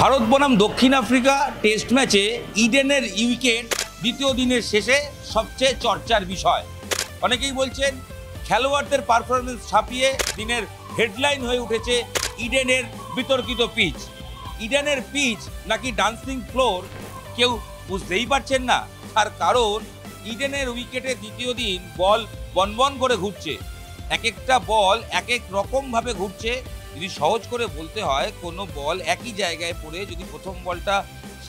ভারত বনাম দক্ষিণ Africa test ম্যাচে ইডেনের উইকেট দ্বিতীয় দিনের শেষে সবচেয়ে চর্চার বিষয়। অনেকেই বলছেন খেলোয়াড়দের পারফরমেন্স ছাপিয়ে দিনের হেডলাইন হয়ে উঠেছে ইডেনের বিতর্কিত পিচ। ইডেনের পিচ নাকি ডান্সিং ফ্লোর কেউ বুঝতেই পারছেন না। তার কারণ ইডেনের উইকেটে দ্বিতীয় দিন বল বনবন করে ঘুরছে, এক একটা বল এক এক রকমভাবে ঘুরছে। যদি সহজ করে বলতে হয়, কোনো বল একই জায়গায় পড়ে যদি প্রথম বলটা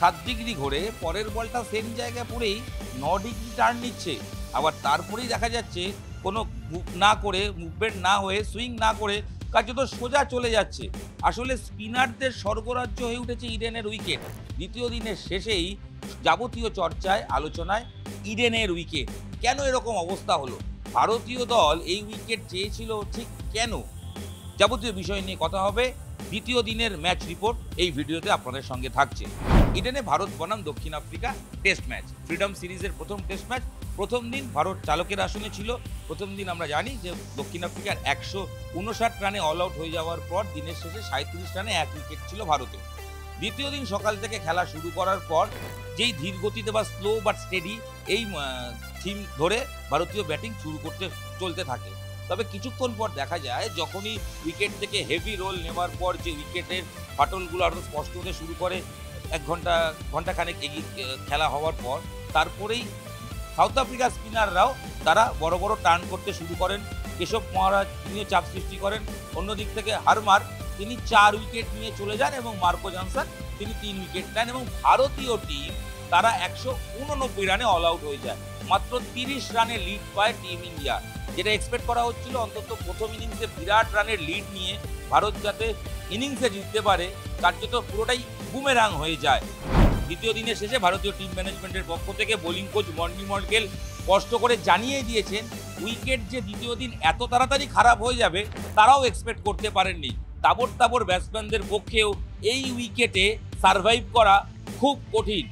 7 ডিগ্রি ঘোরে, পরের বলটা সেম জায়গায় পড়েই 9 ডিগ্রি টার্ন নিচ্ছে। আবার তারপরেই দেখা যাচ্ছে কোনো মুভ না করে, মুভমেন্ট না হয়ে, সুইং না করে কার্যত সোজা চলে যাচ্ছে। আসলে স্পিনারদের স্বর্গরাজ্য হয়ে উঠেছে ইডেনের উইকেট। দ্বিতীয় দিনের শেষেই যাবতীয় চর্চায় আলোচনায় ইডেনের উইকেট। কেন এরকম অবস্থা হলো? ভারতীয় দল এই উইকেট চেয়েছিল ঠিক কেন? যাবতীয় বিষয় নিয়ে কথা হবে। দ্বিতীয় দিনের ম্যাচ রিপোর্ট এই ভিডিওতে আপনাদের সঙ্গে থাকছে। ইডেনে ভারত বনাম দক্ষিণ আফ্রিকা টেস্ট ম্যাচ, ফ্রিডম সিরিজের প্রথম টেস্ট ম্যাচ। প্রথম দিন ভারত চালকের আসনে ছিল। প্রথম দিন আমরা জানি যে দক্ষিণ আফ্রিকার 159 রানে অল আউট হয়ে যাওয়ার পর দিনের শেষে 37 রানে 1 উইকেট ছিল ভারতের। দ্বিতীয় দিন সকাল থেকে খেলা শুরু করার পর যেই ধীর গতিতে বা স্লো বাট স্টেডি এই থিম ধরে ভারতীয় ব্যাটিং শুরু করতে চলতে থাকে। তবে কিছুক্ষণ পর দেখা যায় যখনই উইকেট থেকে হেভি রোল নেওয়ার পর যে উইকেটের ফাটলগুলো আরও স্পষ্ট হতে শুরু করে, ঘন্টাখানেক এগিয়ে খেলা হওয়ার পর, তারপরেই সাউথ আফ্রিকার স্পিনাররাও তারা বড় বড় টার্ন করতে শুরু করেন। কেশব মহারাজ তিনিও চাপ সৃষ্টি করেন। অন্যদিক থেকে হারমার তিনি 4 উইকেট নিয়ে চলে যান এবং মার্কো জনসন তিনি 3 উইকেট নেন এবং ভারতীয় টিম তারা 189 রানে অল আউট হয়ে যায়। মাত্র 30 রানে লিড পায় টিম ইন্ডিয়া। যেটা এক্সপেক্ট করা হচ্ছিল অন্তত প্রথম ইনিংসে বিরাট রানের লিড নিয়ে ভারত যাতে ইনিংসে জিততে পারে, কার্যত পুরোটাই বুমেরাং হয়ে যায়। দ্বিতীয় দিনের শেষে ভারতীয় টিম ম্যানেজমেন্টের পক্ষ থেকে বোলিং কোচ মর্নি মর্কেল স্পষ্ট করে জানিয়ে দিয়েছেন উইকেট যে দ্বিতীয় দিন এত তাড়াতাড়ি খারাপ হয়ে যাবে তারাও এক্সপেক্ট করতে পারেননি। তাবড় তাবড় ব্যাটসম্যানদের পক্ষেও এই উইকেটে সারভাইভ করা খুব কঠিন।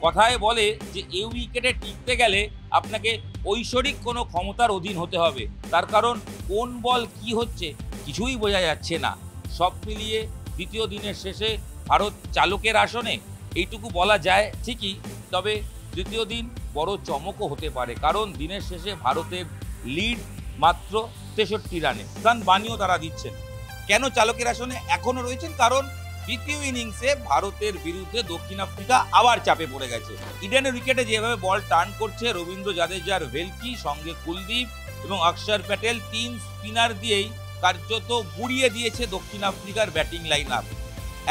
কথায় বলে যে এই উইকেটে টিকতে গেলে আপনাকে ঐশ্বরিক কোনো ক্ষমতার অধীন হতে হবে। তার কারণ কোন বল কি হচ্ছে কিছুই বোঝা যাচ্ছে না। সব মিলিয়ে দ্বিতীয় দিনের শেষে ভারত চালকের আসনে এইটুকু বলা যায় ঠিকই। তবে দ্বিতীয় দিন বড় চমকও হতে পারে, কারণ দিনের শেষে ভারতের লিড মাত্র 63 রানে। রান বানিও তারা দিচ্ছেন। কেন চালকের আসনে এখনও রয়েছেন? কারণ দ্বিতীয় ইনিংসে ভারতের বিরুদ্ধে দক্ষিণ আফ্রিকা আবার চাপে পড়ে গেছে। ইডেনের উইকেটে যেভাবে বল টার্ন করছে, রবীন্দ্র জাদেজার ভেলকি, সঙ্গে কুলদীপ এবং অক্ষর প্যাটেল 3 স্পিনার দিয়েই কার্যত গুড়িয়ে দিয়েছে দক্ষিণ আফ্রিকার ব্যাটিং লাইন আপ।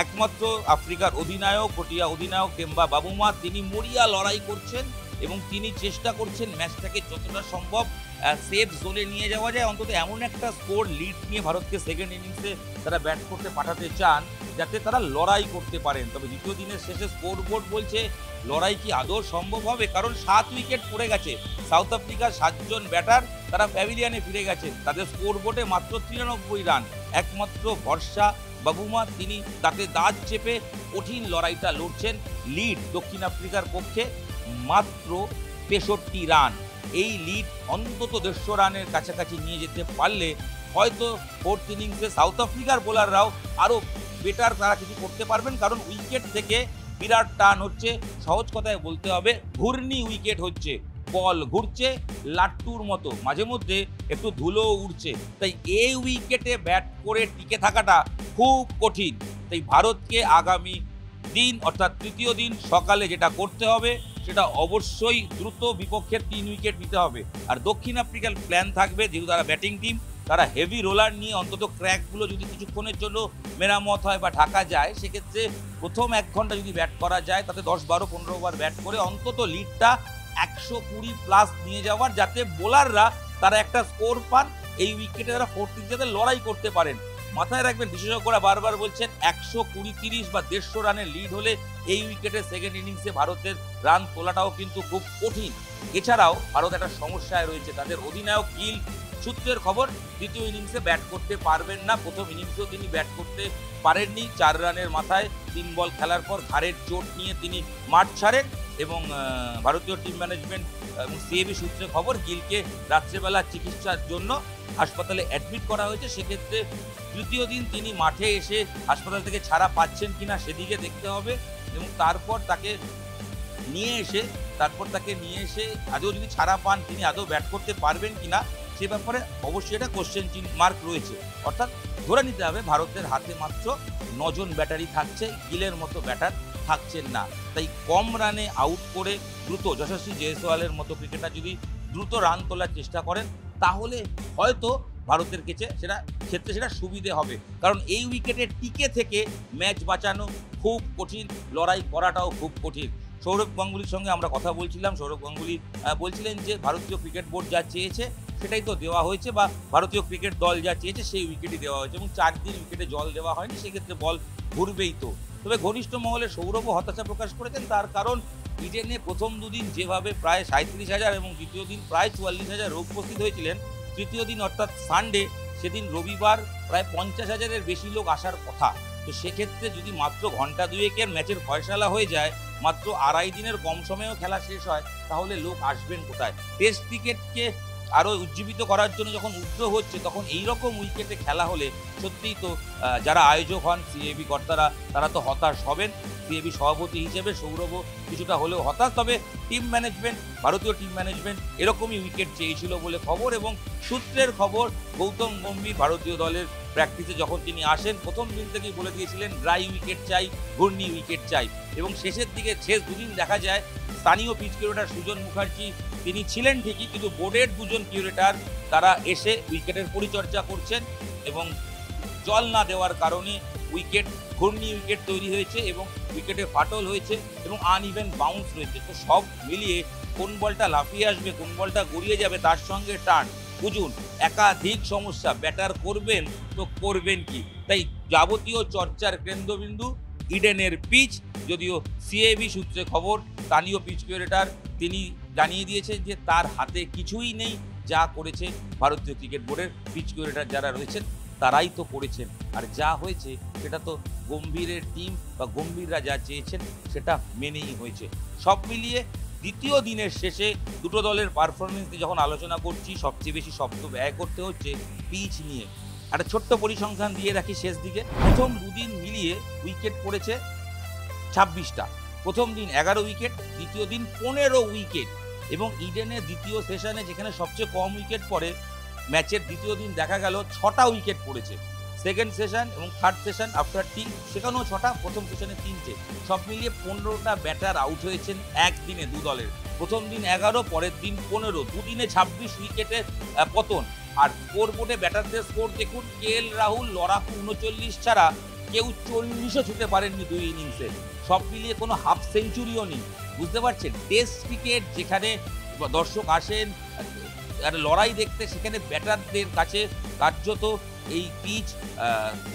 একমাত্র আফ্রিকার অধিনায়ক, প্রোটিয়া অধিনায়ক টেম্বা বাবুমা তিনি মরিয়া লড়াই করছেন এবং তিনি চেষ্টা করছেন ম্যাচটাকে যতটা সম্ভব সেফ জোনে নিয়ে যাওয়া যায়। অন্তত এমন একটা স্কোর লিড নিয়ে ভারতকে সেকেন্ড ইনিংসে তারা ব্যাট করতে পাঠাতে চান যাতে তারা লড়াই করতে পারেন। তবে দ্বিতীয় দিনের শেষে স্কোর বোর্ড বলছে লড়াই কি আদৌ সম্ভব হবে? কারণ 7 উইকেট পড়ে গেছে। সাউথ আফ্রিকার 7 জন ব্যাটার তারা প্যাভিলিয়নে ফিরে গেছেন। তাদের স্কোর বোর্ডে মাত্র 93 রান। একমাত্র ভরসা বাবুমা তিনি তাতে দাঁত চেপে কঠিন লড়াইটা লড়ছেন। লিড দক্ষিণ আফ্রিকার পক্ষে মাত্র 63 রান। এই লিড অন্তত 150 রানের কাছাকাছি নিয়ে যেতে পারলে হয়তো ফোর্থ ইনিংসে সাউথ আফ্রিকার বোলাররাও আরও বেটার তারা কিছু করতে পারবেন। কারণ উইকেট থেকে বিরাট টার্ন হচ্ছে। সহজ কথায় বলতে হবে ঘূর্ণি উইকেট হচ্ছে। বল ঘুরছে লাট্টুর মতো, মাঝে মধ্যে একটু ধুলো উড়ছে। তাই এই উইকেটে ব্যাট করে টিকে থাকাটা খুব কঠিন। তাই ভারতকে আগামী দিন অর্থাৎ তৃতীয় দিন সকালে যেটা করতে হবে সেটা অবশ্যই দ্রুত বিপক্ষের 3 উইকেট নিতে হবে। আর দক্ষিণ আফ্রিকার প্ল্যান থাকবে, যেহেতু তারা ব্যাটিং টিম, তারা হেভি রোলার নিয়ে অন্তত ক্র্যাকগুলো যদি কিছুক্ষণের জন্য মেরামত হয় বা ঢাকা যায়, সেক্ষেত্রে প্রথম 1 ঘন্টা যদি ব্যাট করা যায় তাতে 10, 12, 15 ওভার ব্যাট করে অন্তত লিডটা 120+ নিয়ে যাওয়ার, যাতে বোলাররা তারা একটা স্কোর পান, এই উইকেটে তারা ফোর্থ ইনিংসে লড়াই করতে পারেন। মাথায় রাখবেন, বিশেষজ্ঞরা বারবার বলছেন 120-30 বা 150 রানের লিড হলে এই উইকেটে সেকেন্ড ইনিংসে ভারতের রান তোলাটাও কিন্তু খুব কঠিন। এছাড়াও ভারত একটা সমস্যায় রয়েছে, তাদের অধিনায়ক গিল সূত্রের খবর দ্বিতীয় ইনিংসে ব্যাট করতে পারবেন না। প্রথম ইনিংসেও তিনি ব্যাট করতে পারেননি। 4 রানের মাথায় 3 বল খেলার পর ঘাড়ের চোট নিয়ে তিনি মাঠ ছাড়েন। এবং ভারতীয় টিম ম্যানেজমেন্ট এবং সিএবি সূত্রে খবর গিলকে রাত্রেবেলা চিকিৎসার জন্য হাসপাতালে অ্যাডমিট করা হয়েছে। সেক্ষেত্রে তৃতীয় দিন তিনি মাঠে এসে হাসপাতাল থেকে ছাড়া পাচ্ছেন কিনা সেদিকে দেখতে হবে এবং তারপর তাকে নিয়ে এসে আদৌ যদি ছাড়া পান তিনি আদৌ ব্যাট করতে পারবেন কিনা সে ব্যাপারে অবশ্যই এটা কোশ্চেন মার্ক রয়েছে। অর্থাৎ ধরে নিতে হবে ভারতের হাতে মাত্র 9 জন ব্যাটারি থাকছে, গিলের মতো ব্যাটার থাকছেন না। তাই কম রানে আউট করে দ্রুত যশস্বী জয়সওয়ালের মতো ক্রিকেটার যদি দ্রুত রান তোলার চেষ্টা করেন তাহলে হয়তো ভারতের ক্ষেত্রে সেটা সুবিধে হবে। কারণ এই উইকেটে টিকে থেকে ম্যাচ বাঁচানো খুব কঠিন, লড়াই করাটাও খুব কঠিন। সৌরভ গাঙ্গুলির সঙ্গে আমরা কথা বলছিলাম, সৌরভ গাঙ্গুলি বলছিলেন যে ভারতীয় ক্রিকেট বোর্ড যা চেয়েছে সেটাই তো দেওয়া হয়েছে, বা ভারতীয় ক্রিকেট দল যা চেয়েছে সেই উইকেটই দেওয়া হয়েছে এবং 4 দিন উইকেটে জল দেওয়া হয়নি, সেক্ষেত্রে বল ঘুরবেই তো। তবে ঘনিষ্ঠ মহলে সৌরভও হতাশা প্রকাশ করেছেন, তার কারণ ইডেনে প্রথম দুদিন যেভাবে প্রায় 37,000 এবং দ্বিতীয় দিন প্রায় 44,000 লোক উপস্থিত হয়েছিলেন, তৃতীয় দিন অর্থাৎ সানডে সেদিন রবিবার প্রায় 50,000-এর বেশি লোক আসার কথা। তো সেক্ষেত্রে যদি মাত্র ঘন্টা দুয়েকের ম্যাচের ফয়সালা হয়ে যায়, মাত্র 2.5 দিনের কম সময়েও খেলা শেষ হয়, তাহলে লোক আসবেন কোথায়? টেস্ট ক্রিকেটকে আরও উজ্জীবিত করার জন্য যখন উদ্যোগ হচ্ছে তখন এইরকম উইকেটে খেলা হলে সত্যিই তো যারা আয়োজক হন সিএবি কর্তারা তারা তো হতাশ হবেন। সিএবি সভাপতি হিসেবে সৌরভও কিছুটা হলেও হতাশ। তবে ভারতীয় টিম ম্যানেজমেন্ট এরকমই উইকেট চেয়েছিল বলে খবর, এবং সূত্রের খবর গৌতম গম্ভীর ভারতীয় দলের প্র্যাকটিসে যখন তিনি আসেন প্রথম দিন থেকেই বলে দিয়েছিলেন ড্রাই উইকেট চাই, ঘূর্ণি উইকেট চাই। এবং শেষ দুদিন দেখা যায় স্থানীয় পিচ কিউরেটার সুজন মুখার্জি তিনি ছিলেন ঠিকই, কিন্তু বোর্ডের 2 জন কিউরেটার তারা এসে উইকেটের পরিচর্যা করছেন এবং জল না দেওয়ার কারণে ঘূর্ণি উইকেট তৈরি হয়েছে এবং উইকেটে ফাটল হয়েছে এবং আনইভেন বাউন্স রয়েছে। তো সব মিলিয়ে কোন বলটা লাফিয়ে আসবে, কোন বলটা গড়িয়ে যাবে, তার সঙ্গে টার্ন, বুঝুন একাধিক সমস্যা। ব্যাটার করবেন তো করবেন কি? তাই যাবতীয় চর্চার কেন্দ্রবিন্দু ইডেনের পিচ। যদিও সিএবি সূত্রে খবর স্থানীয় পিচ কিউরেটার তিনি জানিয়ে দিয়েছেন যে তার হাতে কিছুই নেই, যা করেছে ভারতীয় ক্রিকেট বোর্ডের পিচ কিউরেটার যারা রয়েছেন তারাই তো করেছেন। আর যা হয়েছে সেটা তো গম্ভীরের টিম বা গম্ভীররা যা চেয়েছেন সেটা মেনেই হয়েছে। সব মিলিয়ে দ্বিতীয় দিনের শেষে দুটো দলের পারফরমেন্স নিয়ে যখন আলোচনা করছি, সবচেয়ে বেশি শব্দ ব্যয় করতে হচ্ছে পিচ নিয়ে। একটা ছোট্ট পরিসংখ্যান দিয়ে রাখি শেষ দিকে। প্রথম দুদিন মিলিয়ে উইকেট পড়েছে 26টা। প্রথম দিন 11 উইকেট, দ্বিতীয় দিন 15 উইকেট। এবং ইডেনের দ্বিতীয় সেশনে যেখানে সবচেয়ে কম উইকেট পড়ে, ম্যাচের দ্বিতীয় দিন দেখা গেল 6টা উইকেট পড়েছে। সেকেন্ড সেশন এবং থার্ড সেশন আফটার টি সেখানেও 6টা, প্রথম সেশনে 3টে। সব মিলিয়ে 15টা ব্যাটার আউট হয়েছেন একদিনে দু দলের। প্রথম দিন 11, পরের দিন 15, দুদিনে 26 উইকেটের পতন। আর স্কোর বোর্ডে ব্যাটারদের স্কোর দেখুন, কেএল রাহুল, লড়াকু 39 ছাড়া কেউ 40ও ছুটে পারেননি 2 ইনিংসে। সব মিলিয়ে কোনো হাফ সেঞ্চুরিও নেই। বুঝতে পারছেন, টেস্ট ক্রিকেট যেখানে দর্শক আসেন লড়াই দেখতে, সেখানে ব্যাটারদের কাছে কার্যত এই পিচ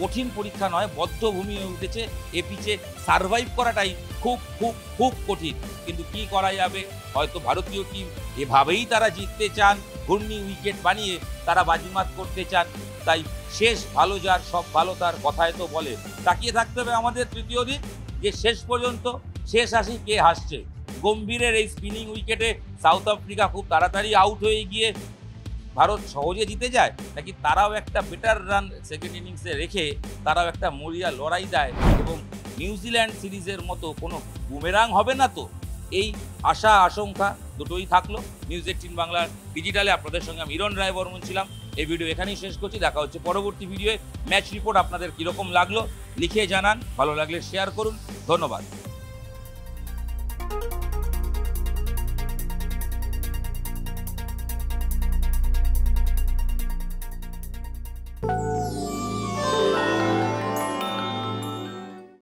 কঠিন পরীক্ষা নয়, বদ্ধভূমি হয়ে উঠেছে। এ পিচে সারভাইভ করাটাই খুব খুব খুব কঠিন। কিন্তু কি করা যাবে, হয়তো ভারতীয় টিম এভাবেই তারা জিততে চান, ঘূর্ণি উইকেট বানিয়ে তারা বাজিমাত করতে চান। তাই শেষ ভালো যার সব ভালো তার, কথায় তো বলে। তাকিয়ে থাকতে হবে আমাদের তৃতীয় দিন, যে শেষ পর্যন্ত শেষ হাসি কে হাসছে। গম্ভীরের এই স্পিনিং উইকেটে সাউথ আফ্রিকা খুব তাড়াতাড়ি আউট হয়ে গিয়ে ভারত সহজে জিতে যায়, নাকি তারাও একটা বেটার রান সেকেন্ড ইনিংসে রেখে তারাও একটা মরিয়া লড়াই দেয় এবং নিউজিল্যান্ড সিরিজের মতো কোনো বুমেরাং হবে না তো? এই আশা আশঙ্কা দুটোই থাকলো। নিউজ 18 বাংলার ডিজিটালে আপনাদের সঙ্গে আমি ইরণ রায় বর্মন ছিলাম। এই ভিডিও এখানেই শেষ করছি। দেখা হচ্ছে পরবর্তী ভিডিওয়ে। ম্যাচ রিপোর্ট আপনাদের কীরকম লাগলো লিখে জানান, ভালো লাগলে শেয়ার করুন। ধন্যবাদ।